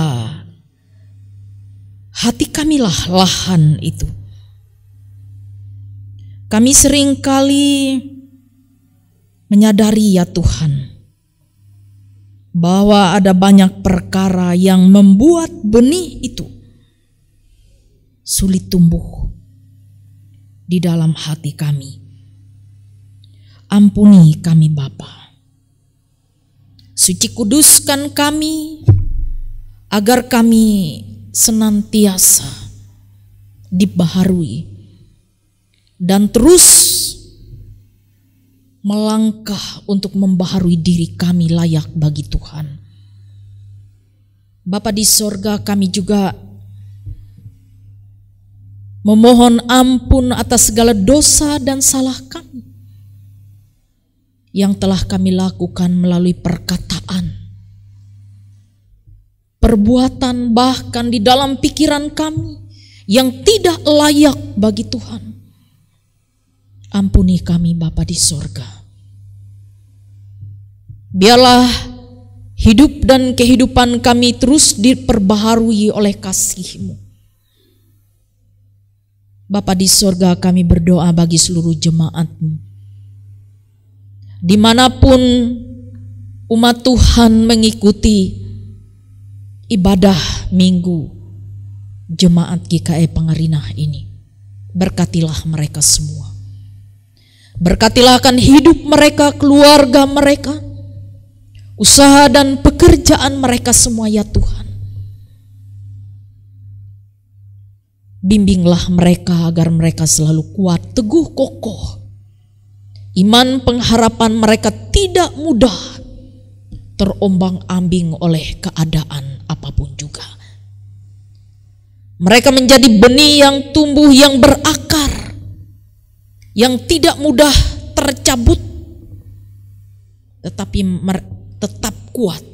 hati kamilah lahan itu. Kami seringkali menyadari ya Tuhan, bahwa ada banyak perkara yang membuat benih itu sulit tumbuh di dalam hati kami. Ampuni kami Bapa. Suci kuduskan kami, agar kami senantiasa dibaharui dan terus melangkah untuk membaharui diri kami layak bagi Tuhan. Bapa di sorga, kami juga memohon ampun atas segala dosa dan salah kami yang telah kami lakukan melalui perkataan, perbuatan, bahkan di dalam pikiran kami yang tidak layak bagi Tuhan. Ampuni kami Bapa di sorga. Biarlah hidup dan kehidupan kami terus diperbaharui oleh kasih-Mu. Bapa di sorga, kami berdoa bagi seluruh jemaat-Mu, dimanapun umat Tuhan mengikuti ibadah minggu jemaat GKE Pangarinah ini. Berkatilah mereka semua. Berkatilah akan hidup mereka, keluarga mereka, usaha dan pekerjaan mereka semua ya Tuhan. Bimbinglah mereka agar mereka selalu kuat, teguh, kokoh. Iman pengharapan mereka tidak mudah terombang-ambing oleh keadaan apapun juga. Mereka menjadi benih yang tumbuh, yang berakar, yang tidak mudah tercabut, tetapi tetap kuat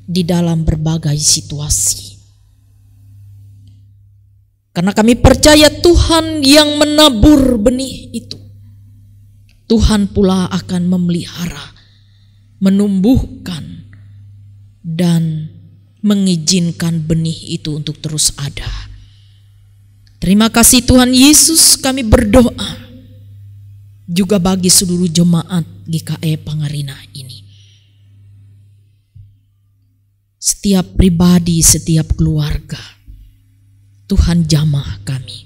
di dalam berbagai situasi. Karena kami percaya Tuhan yang menabur benih itu, Tuhan pula akan memelihara, menumbuhkan, dan mengizinkan benih itu untuk terus ada. Terima kasih Tuhan Yesus, kami berdoa juga bagi seluruh jemaat GKE Pangarinah ini. Setiap pribadi, setiap keluarga, Tuhan jamah kami.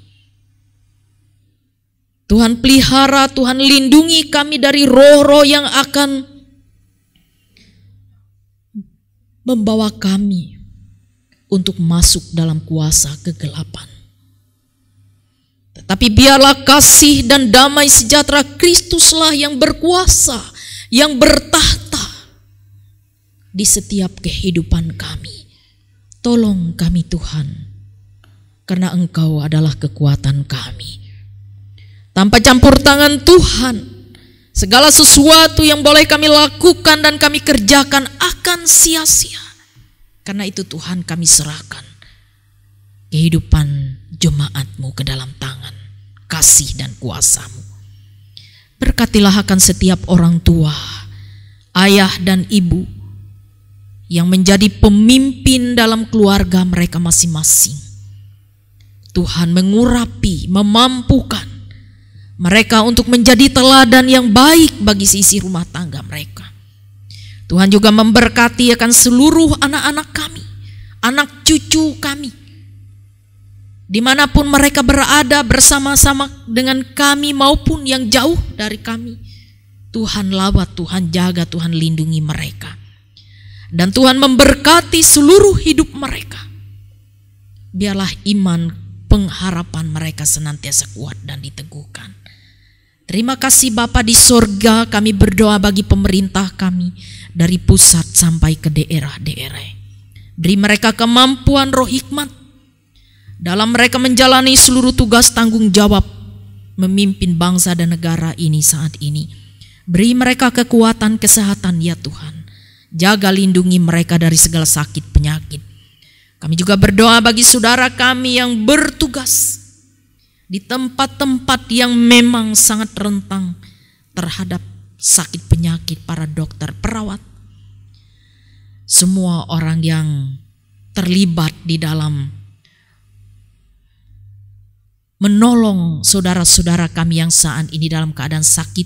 Tuhan pelihara, Tuhan lindungi kami dari roh-roh yang akan membawa kami untuk masuk dalam kuasa kegelapan. Tetapi biarlah kasih dan damai sejahtera Kristuslah yang berkuasa, yang bertahta di setiap kehidupan kami. Tolong kami Tuhan, karena Engkau adalah kekuatan kami. Tanpa campur tangan Tuhan, segala sesuatu yang boleh kami lakukan dan kami kerjakan akan sia-sia. Karena itu Tuhan, kami serahkan kehidupan jemaat-Mu ke dalam tangan kasih dan kuasa-Mu. Berkatilah akan setiap orang tua, ayah dan ibu yang menjadi pemimpin dalam keluarga mereka masing-masing. Tuhan mengurapi, memampukan mereka untuk menjadi teladan yang baik bagi seisi rumah tangga mereka. Tuhan juga memberkati akan seluruh anak-anak kami, anak cucu kami, dimanapun mereka berada bersama-sama dengan kami maupun yang jauh dari kami. Tuhan lawat, Tuhan jaga, Tuhan lindungi mereka. Dan Tuhan memberkati seluruh hidup mereka. Biarlah iman, pengharapan mereka senantiasa kuat dan diteguhkan. Terima kasih Bapa di sorga, kami berdoa bagi pemerintah kami dari pusat sampai ke daerah-daerah. Beri mereka kemampuan roh hikmat dalam mereka menjalani seluruh tugas tanggung jawab memimpin bangsa dan negara ini saat ini. Beri mereka kekuatan, kesehatan ya Tuhan. Jaga lindungi mereka dari segala sakit penyakit. Kami juga berdoa bagi saudara kami yang bertugas di tempat-tempat yang memang sangat rentang terhadap sakit penyakit, para dokter, perawat. Semua orang yang terlibat di dalam menolong saudara-saudara kami yang saat ini dalam keadaan sakit,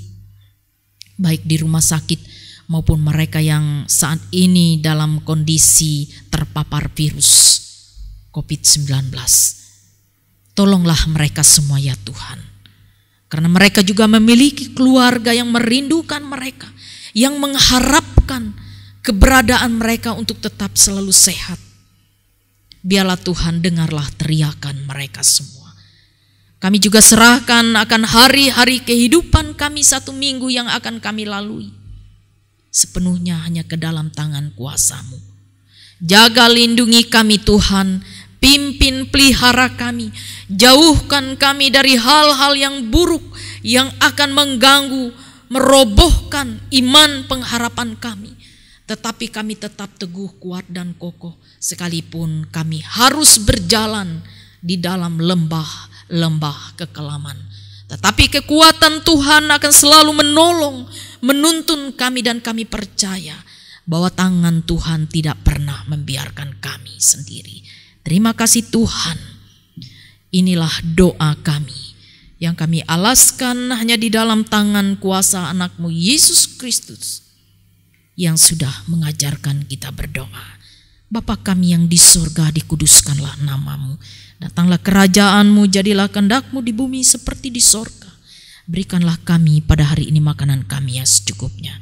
baik di rumah sakit maupun mereka yang saat ini dalam kondisi terpapar virus COVID-19. Tolonglah mereka semua ya Tuhan. Karena mereka juga memiliki keluarga yang merindukan mereka, yang mengharapkan keberadaan mereka untuk tetap selalu sehat. Biarlah Tuhan dengarlah teriakan mereka semua. Kami juga serahkan akan hari-hari kehidupan kami 1 minggu yang akan kami lalui. Sepenuhnya hanya ke dalam tangan kuasa-Mu. Jaga lindungi kami Tuhan, pimpin pelihara kami. Jauhkan kami dari hal-hal yang buruk yang akan mengganggu, merobohkan iman pengharapan kami. Tetapi kami tetap teguh, kuat dan kokoh sekalipun kami harus berjalan di dalam lembah kekelaman. Tetapi kekuatan Tuhan akan selalu menolong, menuntun kami dan kami percaya bahwa tangan Tuhan tidak pernah membiarkan kami sendiri. Terima kasih Tuhan. Inilah doa kami yang kami alaskan hanya di dalam tangan kuasa anak-Mu Yesus Kristus yang sudah mengajarkan kita berdoa. Bapa kami yang di surga, dikuduskanlah nama-Mu. Datanglah kerajaan-Mu, jadilah kehendak-Mu di bumi seperti di sorga. Berikanlah kami pada hari ini makanan kami yang secukupnya.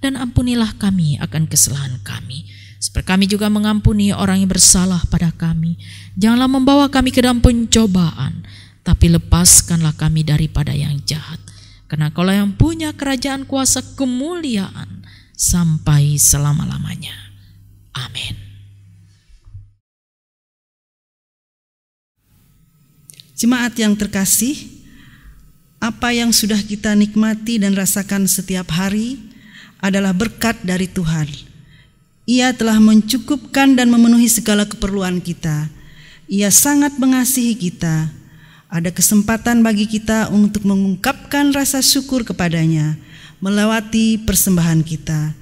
Dan ampunilah kami akan kesalahan kami, seperti kami juga mengampuni orang yang bersalah pada kami. Janganlah membawa kami ke dalam pencobaan, tapi lepaskanlah kami daripada yang jahat. Karena Kaulah yang punya kerajaan, kuasa, kemuliaan sampai selama-lamanya. Amin. Jemaat yang terkasih, apa yang sudah kita nikmati dan rasakan setiap hari adalah berkat dari Tuhan. Ia telah mencukupkan dan memenuhi segala keperluan kita. Ia sangat mengasihi kita. Ada kesempatan bagi kita untuk mengungkapkan rasa syukur kepadanya melewati persembahan kita.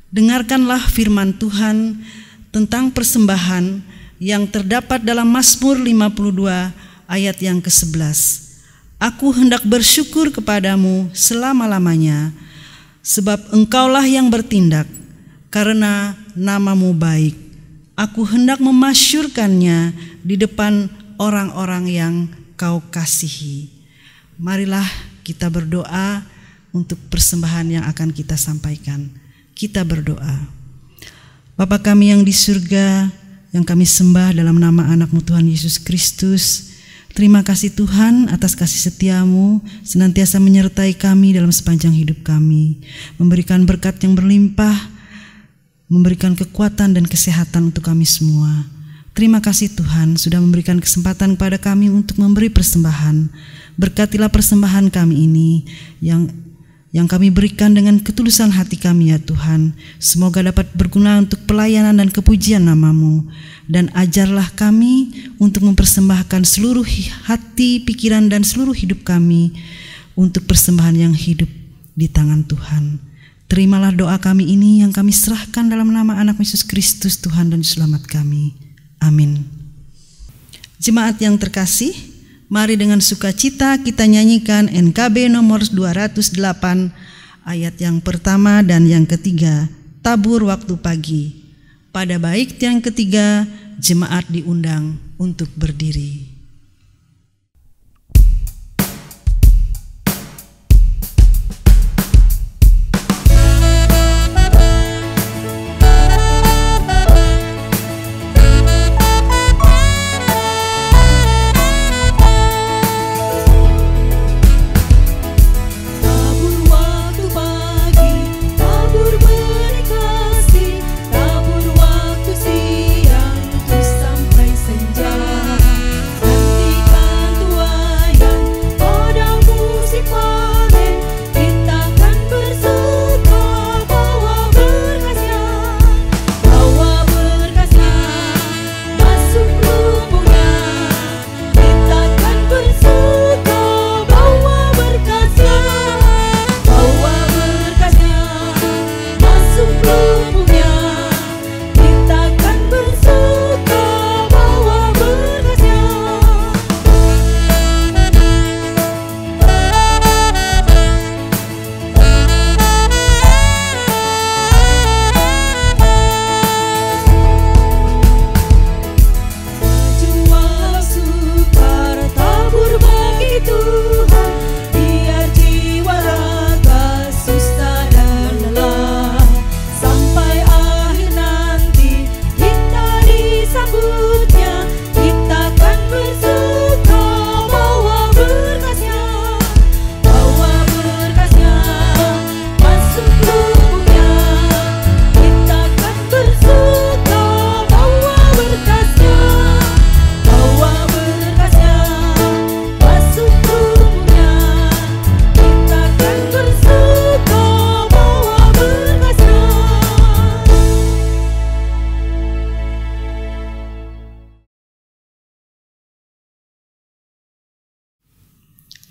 Dengarkanlah firman Tuhan tentang persembahan yang terdapat dalam Mazmur 52 ayat yang ke-11. Aku hendak bersyukur kepadamu selama-lamanya, sebab Engkaulah yang bertindak, karena nama-Mu baik. Aku hendak memasyurkannya di depan orang-orang yang Kau kasihi. Marilah kita berdoa untuk persembahan yang akan kita sampaikan. Kita berdoa. Bapa kami yang di surga, yang kami sembah dalam nama anak-Mu Tuhan Yesus Kristus, terima kasih Tuhan atas kasih setia-Mu senantiasa menyertai kami dalam sepanjang hidup kami, memberikan berkat yang berlimpah, memberikan kekuatan dan kesehatan untuk kami semua. Terima kasih Tuhan sudah memberikan kesempatan kepada kami untuk memberi persembahan. Berkatilah persembahan kami ini yang kami berikan dengan ketulusan hati kami ya Tuhan. Semoga dapat berguna untuk pelayanan dan kepujian nama-Mu. Dan ajarlah kami untuk mempersembahkan seluruh hati, pikiran dan seluruh hidup kami untuk persembahan yang hidup di tangan Tuhan. Terimalah doa kami ini yang kami serahkan dalam nama anak Yesus Kristus, Tuhan dan Selamat kami. Amin. Jemaat yang terkasih, mari dengan sukacita kita nyanyikan NKB nomor 208 ayat yang pertama dan yang ketiga, tabur waktu pagi. Pada bait yang ketiga, jemaat diundang untuk berdiri.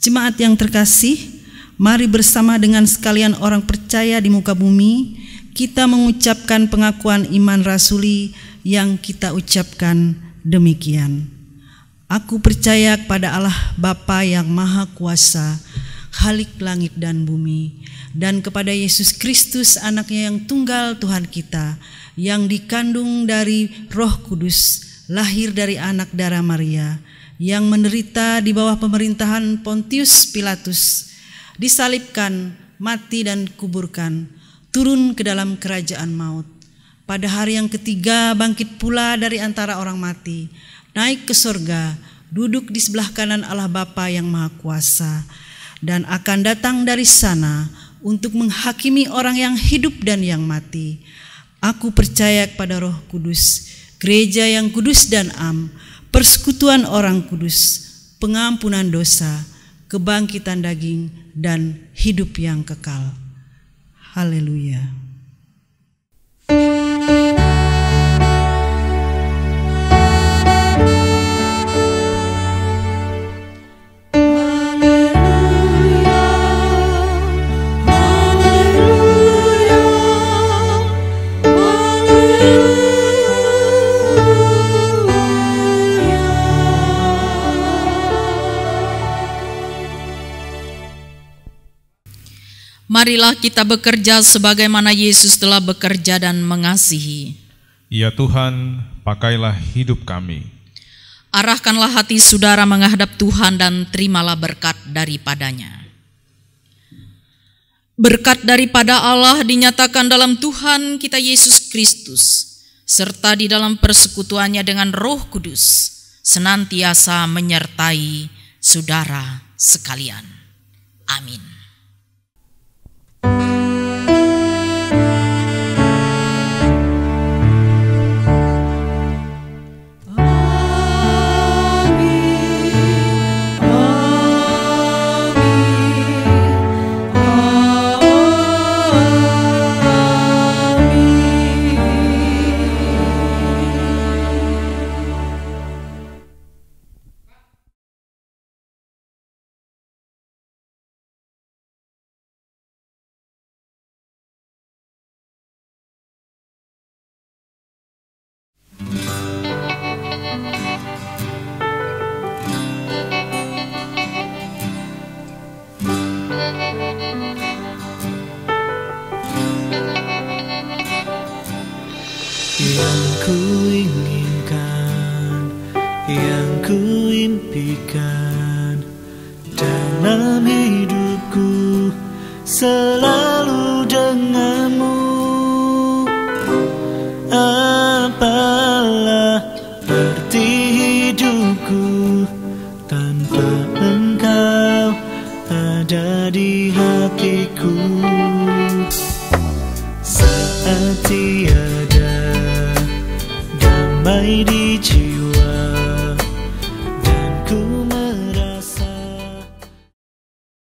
Jemaat yang terkasih, mari bersama dengan sekalian orang percaya di muka bumi, kita mengucapkan pengakuan iman rasuli yang kita ucapkan demikian. Aku percaya kepada Allah Bapa yang Maha Kuasa, Khalik langit dan bumi, dan kepada Yesus Kristus anaknya yang tunggal Tuhan kita, yang dikandung dari Roh Kudus, lahir dari anak darah Maria, yang menderita di bawah pemerintahan Pontius Pilatus, disalibkan, mati dan kuburkan, turun ke dalam kerajaan maut. Pada hari yang ketiga bangkit pula dari antara orang mati, naik ke surga, duduk di sebelah kanan Allah Bapa yang Maha Kuasa, dan akan datang dari sana untuk menghakimi orang yang hidup dan yang mati. Aku percaya kepada Roh Kudus, gereja yang kudus dan am, persekutuan orang kudus, pengampunan dosa, kebangkitan daging, dan hidup yang kekal. Haleluya. Marilah kita bekerja sebagaimana Yesus telah bekerja dan mengasihi. Ya Tuhan, pakailah hidup kami. Arahkanlah hati saudara menghadap Tuhan dan terimalah berkat daripadanya. Berkat daripada Allah dinyatakan dalam Tuhan kita Yesus Kristus, serta di dalam persekutuannya dengan Roh Kudus, senantiasa menyertai saudara sekalian. Amin. yang ku inginkan, yang ku impikan dalam hidupku, selalu denganmu. Apalah arti hidupku tanpa Engkau ada di hatiku. Saat tiada damai di